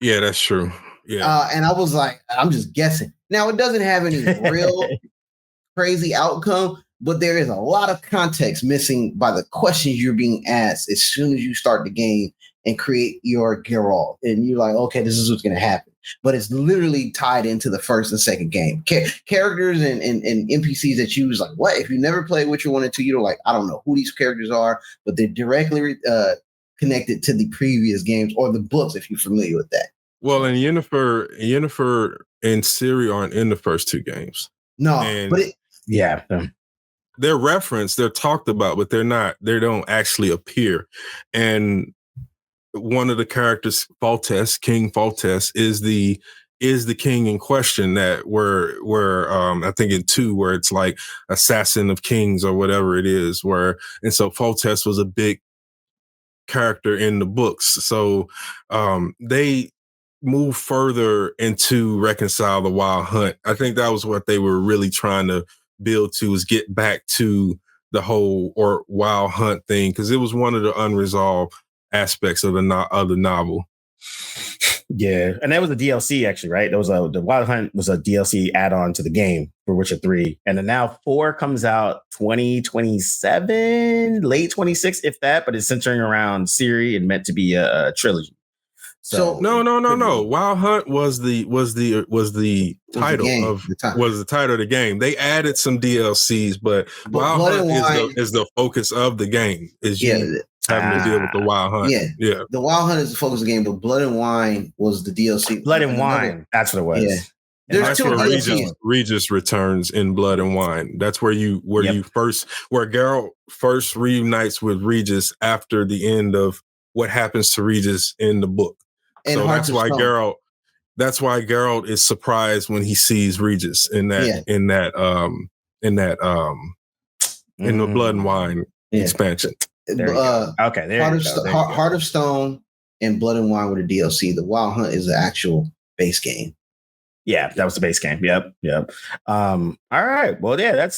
Speaker 4: Yeah, that's true. Yeah,
Speaker 2: And I was like, I'm just guessing. Now it doesn't have any real crazy outcome, but there is a lot of context missing by the questions you're being asked as soon as you start the game and create your Geralt. And you're like, okay, this is what's going to happen. But it's literally tied into the first and second game. Characters and NPCs that you was like, what? If you never played Witcher 1 and 2, you're like, I don't know who these characters are, but they're directly connected to the previous games or the books, if you're familiar with that.
Speaker 4: well, and Yennefer and Ciri aren't in the first two games.
Speaker 2: No,
Speaker 4: And
Speaker 2: but
Speaker 4: they're referenced, they're talked about, but they don't actually appear. And one of the characters, Foltest, King Foltest, is the king in question that where I think in 2 where it's like assassin of kings or whatever it is, and so Foltest was a big character in the books. So they move further into reconcile the Wild Hunt. I think that was what they were really trying to build to, is get back to the whole or Wild Hunt thing, because it was one of the unresolved aspects of the novel.
Speaker 1: Yeah, and that was a DLC actually, right? There was the Wild Hunt was a DLC add-on to the game for Witcher 3, and then now 4 comes out 2027, late 26, if that. But it's centering around Ciri and meant to be a trilogy.
Speaker 2: So
Speaker 4: no. Wild Hunt was the title of the game. They added some DLCs, but Wild Hunt is the focus of the game. Having to deal with the Wild Hunt. Yeah.
Speaker 2: The Wild Hunt is the focus of the game, but Blood and Wine was the DLC.
Speaker 1: Blood and Wine, that's what it was.
Speaker 2: Yeah.
Speaker 4: That's where Regis returns in Blood and Wine. That's where Geralt first reunites with Regis after the end of what happens to Regis in the book. And so that's why Geralt is surprised when he sees Regis in the Blood and Wine expansion.
Speaker 2: Heart of Stone and Blood and Wine were the DLC. The Wild Hunt is the actual base game.
Speaker 1: Yeah, that was the base game. Yep. All right. Well, yeah,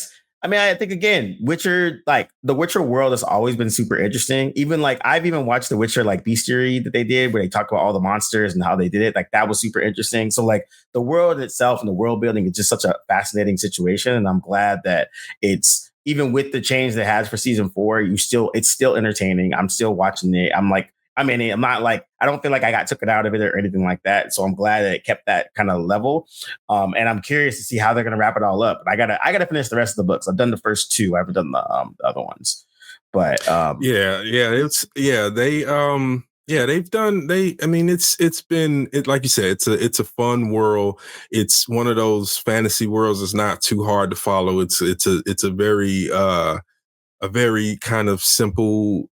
Speaker 1: I think again, Witcher, like the Witcher world has always been super interesting. Even like I've even watched the Witcher like bestiary that they did where they talk about all the monsters and how they did it. Like that was super interesting. So like the world itself and the world building is just such a fascinating situation. And I'm glad that it's, even with the change that it has for season 4, it's still entertaining. I'm still watching it. I'm in it. I'm not like, I don't feel like I got took it out of it or anything like that. So I'm glad that it kept that kind of level. And I'm curious to see how they're going to wrap it all up. But I gotta finish the rest of the books. I've done the first 2. I haven't done the other ones. But it's been like you said, it's a fun world. It's one of those fantasy worlds that's not too hard to follow. It's a very kind of simple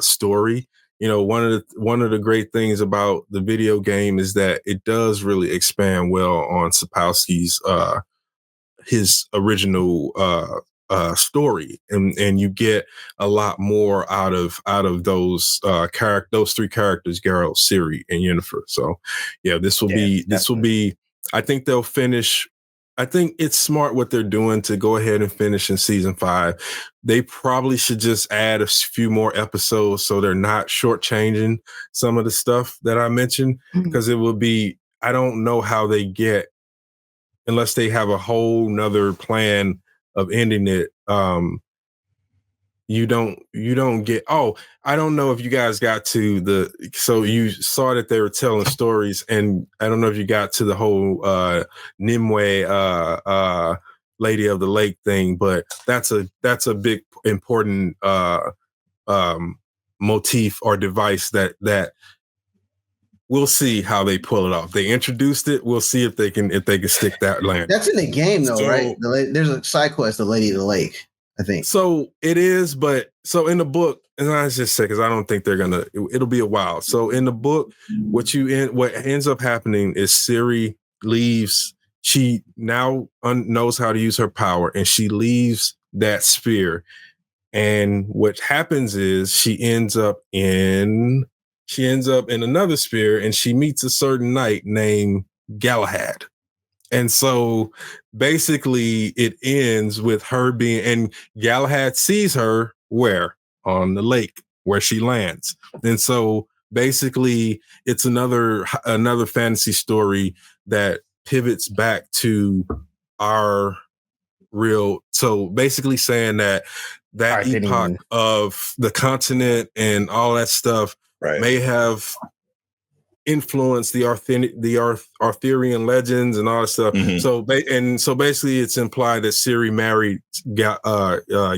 Speaker 1: story. You know, one of the great things about the video game is that it does really expand well on Sapkowski's his original story, and you get a lot more out of those 3 characters, Geralt, Ciri, and Yennefer. So yeah, this will be I think they'll finish. I think it's smart what they're doing to go ahead and finish in season 5. They probably should just add a few more episodes so they're not shortchanging some of the stuff that I mentioned, because it will be, I don't know how they get, unless they have a whole nother plan of ending it. You don't get, I don't know if you guys got to so you saw that they were telling stories, and I don't know if you got to the whole Nimue Lady of the Lake thing, but that's a big important motif or device that we'll see how they pull it off. They introduced it. We'll see if they can stick that land.
Speaker 2: That's in the game though, right? There's a side quest, the Lady of the Lake, I think.
Speaker 4: So it is, but so in the book, and I just say, because I don't think it'll be a while. So in the book, what ends up happening is Ciri leaves. She now knows how to use her power, and she leaves that sphere. And what happens is she ends up in she ends up in another sphere and she meets a certain knight named Galahad. And so basically it ends with her being, and Galahad sees her where? On the lake where she lands. And so basically it's another fantasy story that pivots back to our real. So basically saying that epoch of the continent and all that stuff may have influenced the Arthurian legends and all that stuff. Mm-hmm. So basically it's implied that Ciri married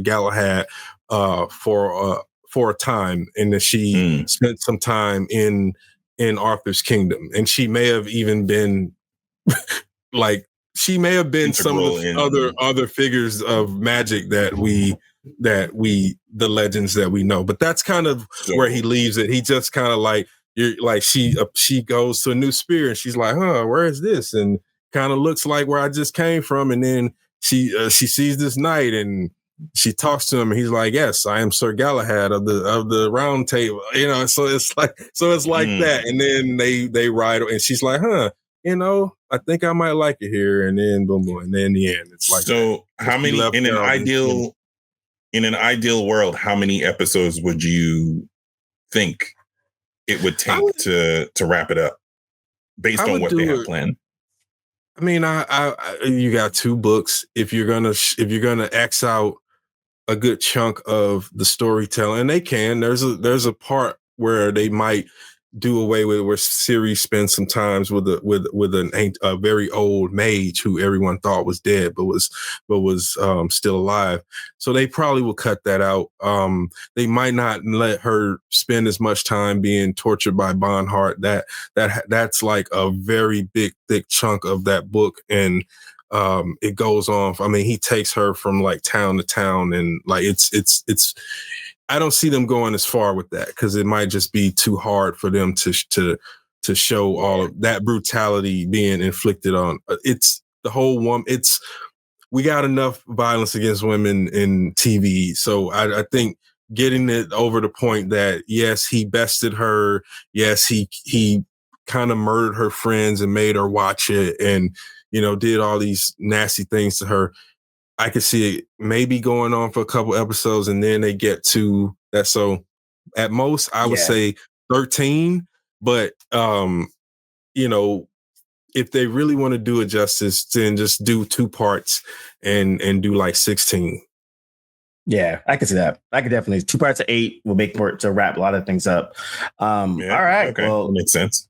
Speaker 4: Galahad for a time, and that she spent some time in Arthur's kingdom, and she may have even been like some of the other figures of magic that we the legends that we know. But that's kind of where he leaves it. He just kind of like, you're like, she goes to a new sphere and she's like, where is this? And kind of looks like where I just came from. And then she sees this knight and she talks to him and he's like, yes, I am Sir Galahad of the Round Table, so it's like that. And then they ride and she's like, I think I might like it here. And then boom, and then in the end, it's like,
Speaker 3: so how many in an ideal world, how many episodes would you think it would take to wrap it up based on what they have planned?
Speaker 4: I mean, you got 2 books. If you're gonna X out a good chunk of the storytelling, and they can, there's a part where they might do away with where Ciri spends some times with a very old mage who everyone thought was dead but was still alive. So they probably will cut that out. They might not let her spend as much time being tortured by Bonhart. That's like a very big thick chunk of that book, and it goes on. I mean, he takes her from like town to town, and like it's. I don't see them going as far with that because it might just be too hard for them to show all of that brutality being inflicted on. It's the whole woman. We got enough violence against women in TV, so I think getting it over the point that yes, he bested her. Yes, he kind of murdered her friends and made her watch it, and did all these nasty things to her. I could see it maybe going on for a couple episodes and then they get to that. So at most I would say 13, but if they really want to do it justice, then just do 2 parts and do like 16.
Speaker 1: Yeah, I could see that. I could definitely 2 parts of 8 will make more to wrap a lot of things up. All right.
Speaker 3: Okay. Well, that makes sense.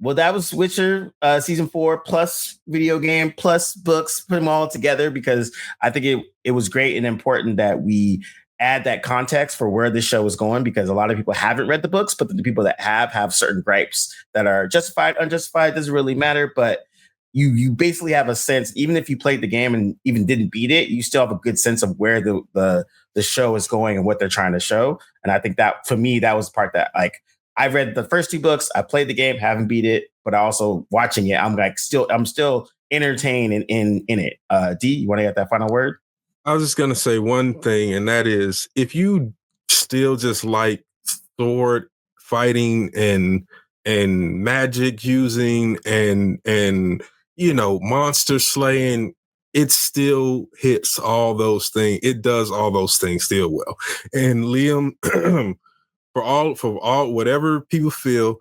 Speaker 1: Well, that was Witcher season 4 plus video game plus books, put them all together because I think it was great and important that we add that context for where this show is going, because a lot of people haven't read the books, but the people that have certain gripes that are justified, unjustified, doesn't really matter. But you basically have a sense, even if you played the game and even didn't beat it, you still have a good sense of where the show is going and what they're trying to show. And I think that for me, that was the part that like, I read the first 2 books. I played the game, haven't beat it, but also watching it, I'm still entertained in it. D, you want to get that final word?
Speaker 4: I was just gonna say one thing, and that is, if you still just like sword fighting and magic using and monster slaying, it still hits all those things. It does all those things still well. And Liam. For all whatever people feel,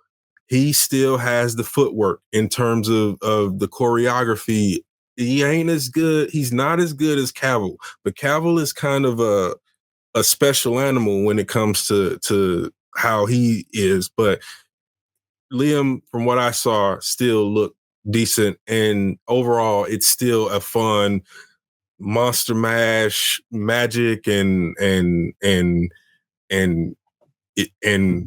Speaker 4: he still has the footwork in terms of the choreography. He ain't as good. He's not as good as Cavill, but Cavill is kind of a special animal when it comes to how he is. But Liam, from what I saw, still looked decent, and overall, it's still a fun monster mash magic and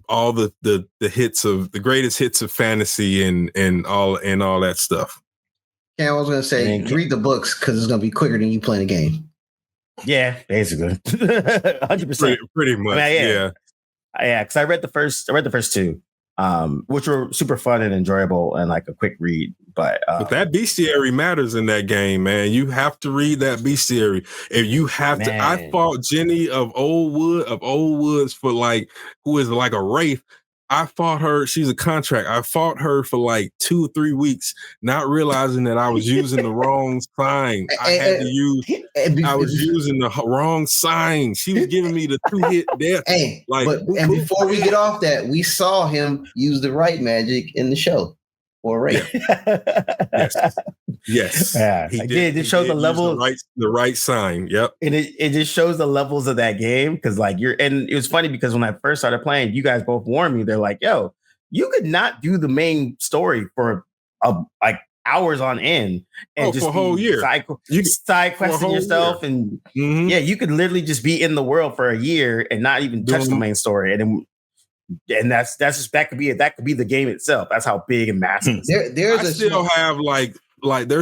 Speaker 4: all the hits of the greatest hits of fantasy and all that stuff.
Speaker 2: Yeah, I was gonna say read the books because it's gonna be quicker than you playing the game.
Speaker 1: Yeah, basically, 100%.
Speaker 4: Pretty much. I mean,
Speaker 1: yeah. Because I read the first 2, which were super fun and enjoyable and like a quick read. But
Speaker 4: that bestiary matters in that game, man. You have to read that bestiary. If you have to, I fought Jenny of Old Woods for like, who is like a wraith. I fought her. She's a contract. I fought her for like 2 or 3 weeks, not realizing that I was using the wrong sign. I was using the wrong sign. She was giving me the 2-hit death.
Speaker 2: Hey, before we get off that, we saw him use the right magic in the show. Or right.
Speaker 4: Yes.
Speaker 1: Yeah, he did. It shows the level,
Speaker 4: the right sign. Yep.
Speaker 1: And it just shows the levels of that game because and it was funny because when I first started playing, you guys both warned me. They're like, "Yo, you could not do the main story for like hours on end and just
Speaker 4: for a whole year.
Speaker 1: Side questing yourself, and you could literally just be in the world for a year and not even touch the main story, and that could be the game itself. That's how big and massive.
Speaker 4: There's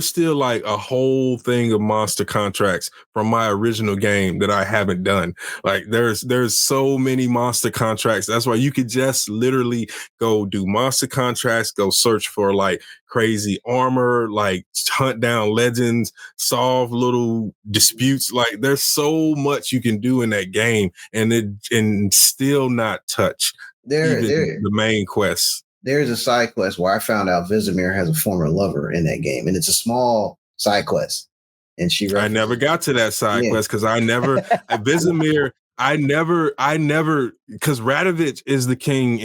Speaker 4: still like a whole thing of monster contracts from my original game that I haven't done. Like there's so many monster contracts. That's why you could just literally go do monster contracts, go search for like crazy armor, like hunt down legends, solve little disputes. Like there's so much you can do in that game and still not touch the main quest.
Speaker 2: There's a side quest where I found out Vizimir has a former lover in that game, and it's a small side quest. And
Speaker 4: I never got to that side quest because Vizimir. I never, because Radovich is the king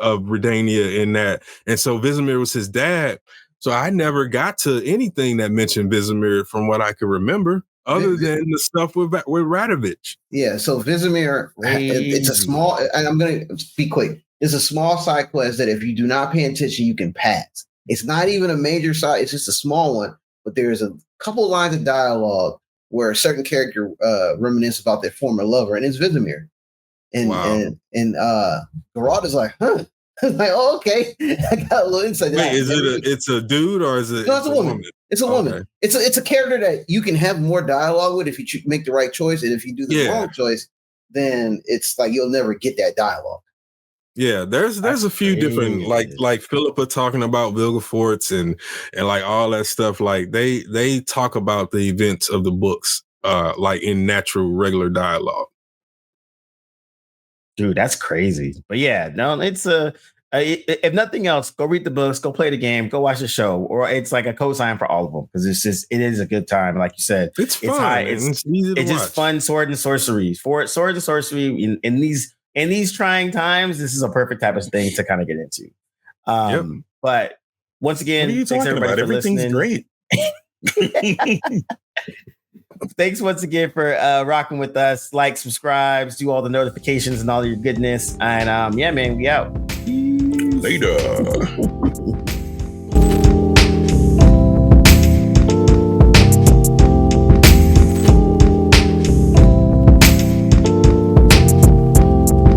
Speaker 4: of Redania in that, and so Vizimir was his dad. So I never got to anything that mentioned Vizimir from what I could remember, other than the stuff with Radovich.
Speaker 2: Yeah, so Vizimir, it's a small, and I'm going to be quick. It's a small side quest that if you do not pay attention, you can pass. It's not even a major side, it's just a small one, but there's a couple lines of dialogue where a certain character reminisces about their former lover, and it's Vizimir. And Geralt is like, huh? Like, oh, okay. I got a little insight.
Speaker 4: Wait, it's a dude or is it?
Speaker 2: No, it's a woman. It's a woman. Okay. It's a character that you can have more dialogue with if you make the right choice, and if you do the wrong choice, then it's like you'll never get that dialogue.
Speaker 4: Yeah, there's a few different like Philippa talking about Vilgefortz and like all that stuff. Like they talk about the events of the books like in natural regular dialogue.
Speaker 1: Dude, that's crazy. But yeah, no, it's if nothing else, go read the books, go play the game, go watch the show, or it's like a cosign for all of them because it is a good time. Like you said,
Speaker 4: it's fun.
Speaker 1: It's just fun sword and sorcery. For sword and sorcery in these trying times, this is a perfect type of thing to kind of get into. But once again,
Speaker 3: thanks everybody for
Speaker 1: everything's
Speaker 3: listening.
Speaker 1: Great. Thanks once again for rocking with us. Like, subscribe, do all the notifications and all your goodness. And yeah, man, we out.
Speaker 3: Later.